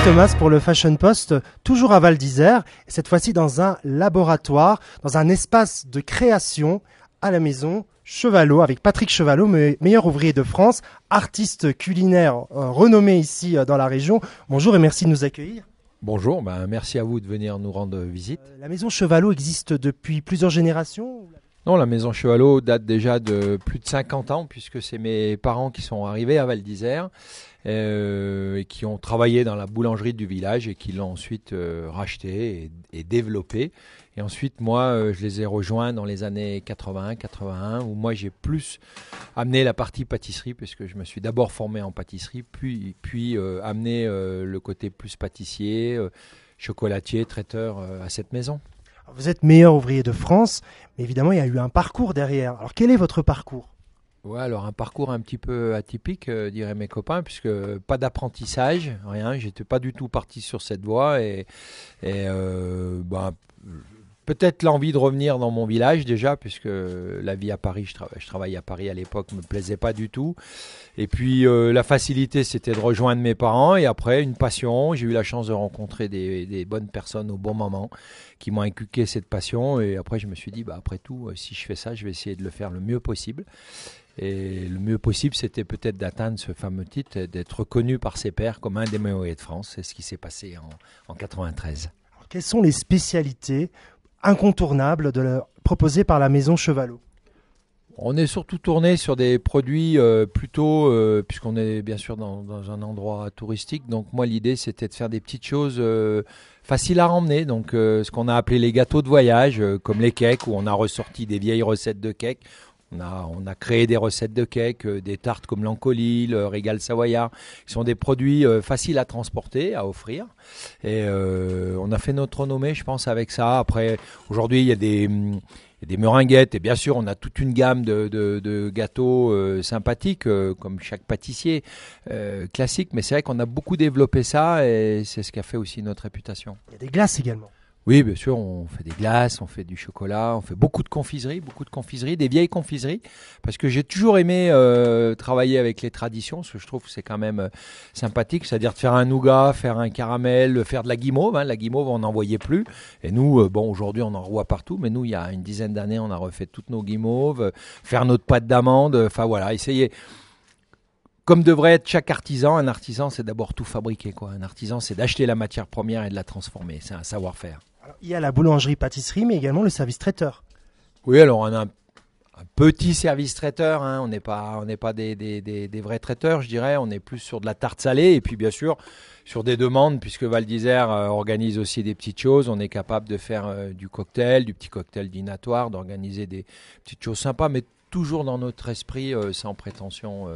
Thomas pour le Fashion Post, toujours à Val d'Isère, et cette fois-ci dans un laboratoire, dans un espace de création à la maison Chevalot, avec Patrick Chevalot, meilleur ouvrier de France, artiste culinaire renommé ici dans la région. Bonjour et merci de nous accueillir. Bonjour, merci à vous de venir nous rendre visite. La maison Chevalot existe depuis plusieurs générations ? Non, la maison Chevalot date déjà de plus de 50 ans, puisque c'est mes parents qui sont arrivés à Val d'Isère et qui ont travaillé dans la boulangerie du village et qui l'ont ensuite racheté et développé. Et ensuite, moi, je les ai rejoints dans les années 80-81, où moi, j'ai plus amené la partie pâtisserie, puisque je me suis d'abord formé en pâtisserie, puis amené le côté plus pâtissier, chocolatier, traiteur à cette maison. Vous êtes meilleur ouvrier de France, mais évidemment, il y a eu un parcours derrière. Alors, quel est votre parcours ? Ouais, alors un parcours un petit peu atypique, diraient mes copains, puisque pas d'apprentissage, rien. J'étais pas du tout parti sur cette voie et peut-être l'envie de revenir dans mon village déjà, puisque la vie à Paris, je travaillais à Paris à l'époque, me plaisait pas du tout. Et puis la facilité, c'était de rejoindre mes parents. Et après, une passion. J'ai eu la chance de rencontrer des bonnes personnes au bon moment qui m'ont inculqué cette passion. Et après, je me suis dit, après tout, si je fais ça, je vais essayer de le faire le mieux possible. Et le mieux possible, c'était peut-être d'atteindre ce fameux titre, d'être reconnu par ses pairs comme un des meilleurs ouvriers de France. C'est ce qui s'est passé en 93. Alors, quelles sont les spécialités incontournables proposées par la maison Chevalot ? On est surtout tourné sur des produits plutôt, puisqu'on est bien sûr dans un endroit touristique. Donc moi, l'idée, c'était de faire des petites choses faciles à ramener. Donc ce qu'on a appelé les gâteaux de voyage, comme les cakes, où on a ressorti des vieilles recettes de cakes. On a créé des recettes de cakes, des tartes comme l'Ancoly, le Régal Savoyard, qui sont des produits faciles à transporter, à offrir. Et on a fait notre renommée, je pense, avec ça. Après, aujourd'hui, il y a des meringuettes et bien sûr, on a toute une gamme de gâteaux sympathiques, comme chaque pâtissier classique. Mais c'est vrai qu'on a beaucoup développé ça et c'est ce qui a fait aussi notre réputation. Il y a des glaces également. Oui, bien sûr, on fait des glaces, on fait du chocolat, on fait beaucoup de confiseries, des vieilles confiseries, parce que j'ai toujours aimé travailler avec les traditions, parce que je trouve que c'est quand même sympathique, c'est-à-dire de faire un nougat, faire un caramel, faire de la guimauve. La guimauve, on n'en voyait plus, et nous, aujourd'hui, on en voit partout, mais nous, il y a une dizaine d'années, on a refait toutes nos guimauves, faire notre pâte d'amande, enfin voilà, essayer... Comme devrait être chaque artisan, un artisan, c'est d'abord tout fabriquer, quoi. Un artisan, c'est d'acheter la matière première et de la transformer, c'est un savoir-faire. Alors, il y a la boulangerie-pâtisserie, mais également le service traiteur. Oui, alors on a un petit service traiteur, on n'est pas des vrais traiteurs, je dirais. On est plus sur de la tarte salée et puis bien sûr sur des demandes, puisque Val d'Isère organise aussi des petites choses. On est capable de faire du petit cocktail dînatoire, d'organiser des petites choses sympas, mais toujours dans notre esprit, sans prétention,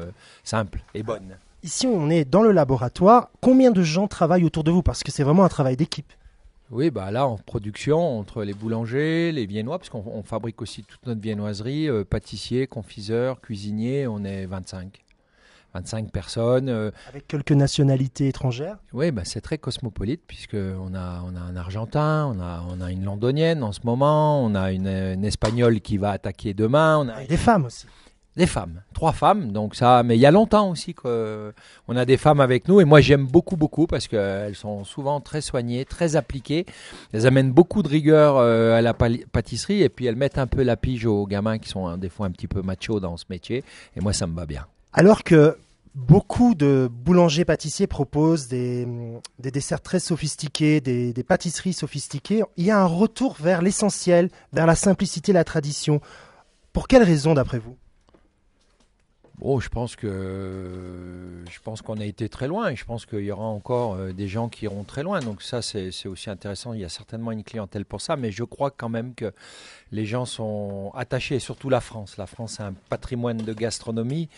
simple et bonne. Ici, on est dans le laboratoire. Combien de gens travaillent autour de vous ? Parce que c'est vraiment un travail d'équipe. Oui, là, en production, entre les boulangers, les viennois, parce qu'on fabrique aussi toute notre viennoiserie, pâtissiers, confiseurs, cuisiniers, on est 25 personnes. Avec quelques nationalités étrangères ? Oui, c'est très cosmopolite, puisqu'on a un Argentin, on a une Londonienne en ce moment, on a une Espagnole qui va attaquer demain. Et des femmes aussi. Des femmes, 3 femmes, donc ça, mais il y a longtemps aussi qu'on a des femmes avec nous et moi j'aime beaucoup parce qu'elles sont souvent très soignées, très appliquées, elles amènent beaucoup de rigueur à la pâtisserie et puis elles mettent un peu la pige aux gamins qui sont des fois un petit peu machos dans ce métier et moi ça me va bien. Alors que beaucoup de boulangers-pâtissiers proposent des desserts très sophistiqués, des pâtisseries sophistiquées, il y a un retour vers l'essentiel, vers la simplicité, la tradition. Pour quelles raisons d'après vous ? Je pense qu'on a été très loin et je pense qu'il y aura encore des gens qui iront très loin. Donc ça, c'est aussi intéressant. Il y a certainement une clientèle pour ça, mais je crois quand même que les gens sont attachés, et surtout la France. La France a un patrimoine de gastronomie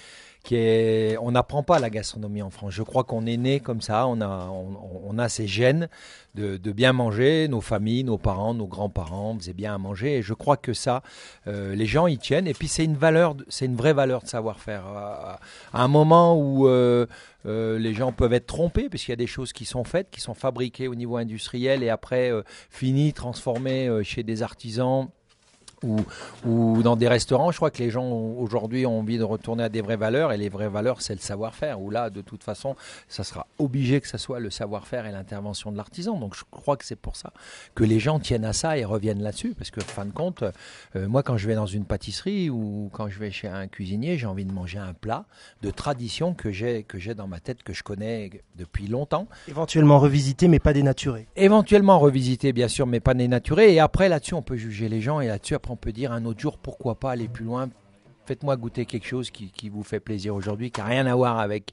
on n'apprend pas la gastronomie en France. Je crois qu'on est né comme ça, on a ces gènes de bien manger, nos familles, nos parents, nos grands-parents faisaient bien à manger et je crois que ça, les gens y tiennent et puis c'est une vraie valeur de savoir-faire. À un moment où les gens peuvent être trompés puisqu'il y a des choses qui sont faites, qui sont fabriquées au niveau industriel et après finies, transformées chez des artisans ou dans des restaurants. Je crois que les gens aujourd'hui ont envie de retourner à des vraies valeurs, et les vraies valeurs, c'est le savoir-faire, où là, de toute façon, ça sera obligé que ça soit le savoir-faire et l'intervention de l'artisan. Donc je crois que c'est pour ça que les gens tiennent à ça et reviennent là-dessus, parce que fin de compte, moi quand je vais dans une pâtisserie ou quand je vais chez un cuisinier, j'ai envie de manger un plat de tradition que j'ai dans ma tête, que je connais depuis longtemps. Éventuellement revisité, mais pas dénaturé. Éventuellement revisiter, bien sûr, mais pas dénaturé. Et après, là-dessus, on peut juger les gens. Et là-dessus, après, on peut dire un autre jour, pourquoi pas aller plus loin. Faites-moi goûter quelque chose qui vous fait plaisir aujourd'hui, qui n'a rien à voir avec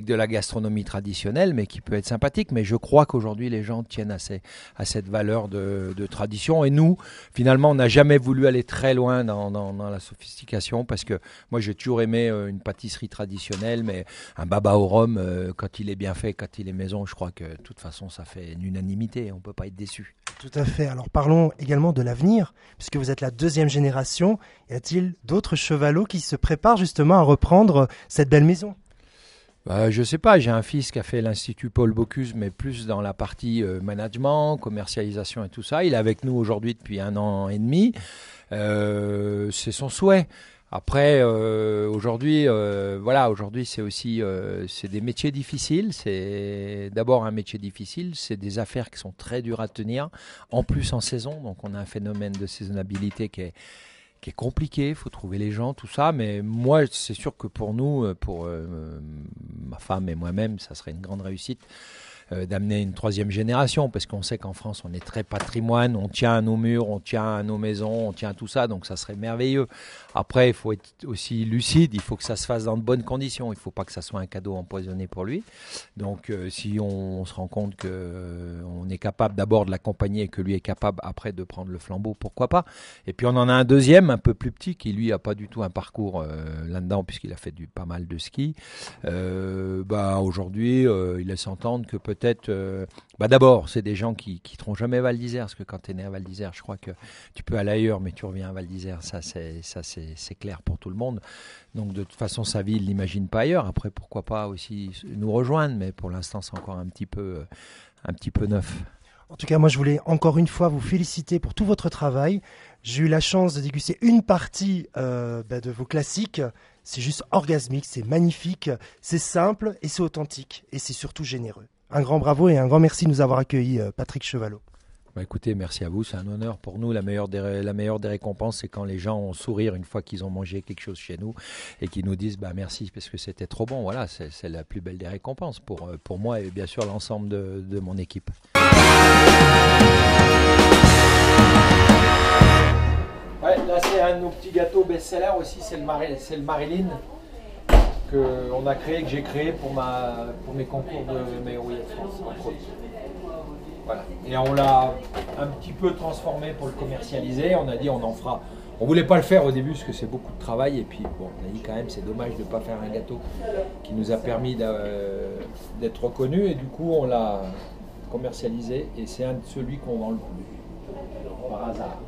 de la gastronomie traditionnelle, mais qui peut être sympathique. Mais je crois qu'aujourd'hui, les gens tiennent à cette valeur de tradition. Et nous, finalement, on n'a jamais voulu aller très loin dans la sophistication, parce que moi, j'ai toujours aimé une pâtisserie traditionnelle, mais un baba au rhum, quand il est bien fait, quand il est maison, je crois que de toute façon, ça fait une unanimité. On ne peut pas être déçu. Tout à fait. Alors parlons également de l'avenir, puisque vous êtes la deuxième génération. Y a-t-il d'autres chevalots qui se préparent justement à reprendre cette belle maison? Je sais pas, j'ai un fils qui a fait l'Institut Paul Bocuse, mais plus dans la partie management, commercialisation et tout ça. Il est avec nous aujourd'hui depuis 1 an et demi. C'est son souhait. Après, aujourd'hui, aujourd'hui, c'est aussi c'est des métiers difficiles. C'est d'abord un métier difficile. C'est des affaires qui sont très dures à tenir. En plus, en saison, donc on a un phénomène de saisonnabilité qui est compliqué. Il faut trouver les gens, tout ça. Mais moi, c'est sûr que pour nous, pour ma femme et moi-même, ça serait une grande réussite d'amener une 3e génération, parce qu'on sait qu'en France on est très patrimoine, on tient à nos murs, on tient à nos maisons, on tient à tout ça, donc ça serait merveilleux. Après, il faut être aussi lucide, il faut que ça se fasse dans de bonnes conditions, il ne faut pas que ça soit un cadeau empoisonné pour lui. Donc si on se rend compte qu'on est capable d'abord de l'accompagner et que lui est capable après de prendre le flambeau, pourquoi pas. Et puis on en a un deuxième un peu plus petit qui lui n'a pas du tout un parcours là-dedans, puisqu'il a fait pas mal de ski. Aujourd'hui il laisse entendre que peut-être d'abord, c'est des gens qui quitteront jamais Val d'Isère, parce que quand tu es né à Val d'Isère, je crois que tu peux aller ailleurs, mais tu reviens à Val d'Isère, ça c'est clair pour tout le monde. Donc de toute façon, sa vie, il ne l'imagine pas ailleurs. Après, pourquoi pas aussi nous rejoindre, mais pour l'instant, c'est encore un petit peu neuf. En tout cas, moi, je voulais encore une fois vous féliciter pour tout votre travail. J'ai eu la chance de déguster une partie de vos classiques. C'est juste orgasmique, c'est magnifique, c'est simple et c'est authentique. Et c'est surtout généreux. Un grand bravo et un grand merci de nous avoir accueillis, Patrick Chevalot. Écoutez, merci à vous, c'est un honneur pour nous. La meilleure des récompenses, c'est quand les gens ont sourire une fois qu'ils ont mangé quelque chose chez nous et qu'ils nous disent merci parce que c'était trop bon. Voilà, c'est la plus belle des récompenses pour moi et bien sûr l'ensemble de mon équipe. Ouais, là c'est un de nos petits gâteaux best-seller aussi, c'est le Marilyn que j'ai créé pour mes concours de meilleur de France, entre autres. Voilà. Et on l'a un petit peu transformé pour le commercialiser. On a dit on en fera. On voulait pas le faire au début parce que c'est beaucoup de travail. Et puis on a dit quand même c'est dommage de ne pas faire un gâteau qui nous a permis d'être reconnu. Et du coup on l'a commercialisé et c'est celui qu'on vend le plus par hasard.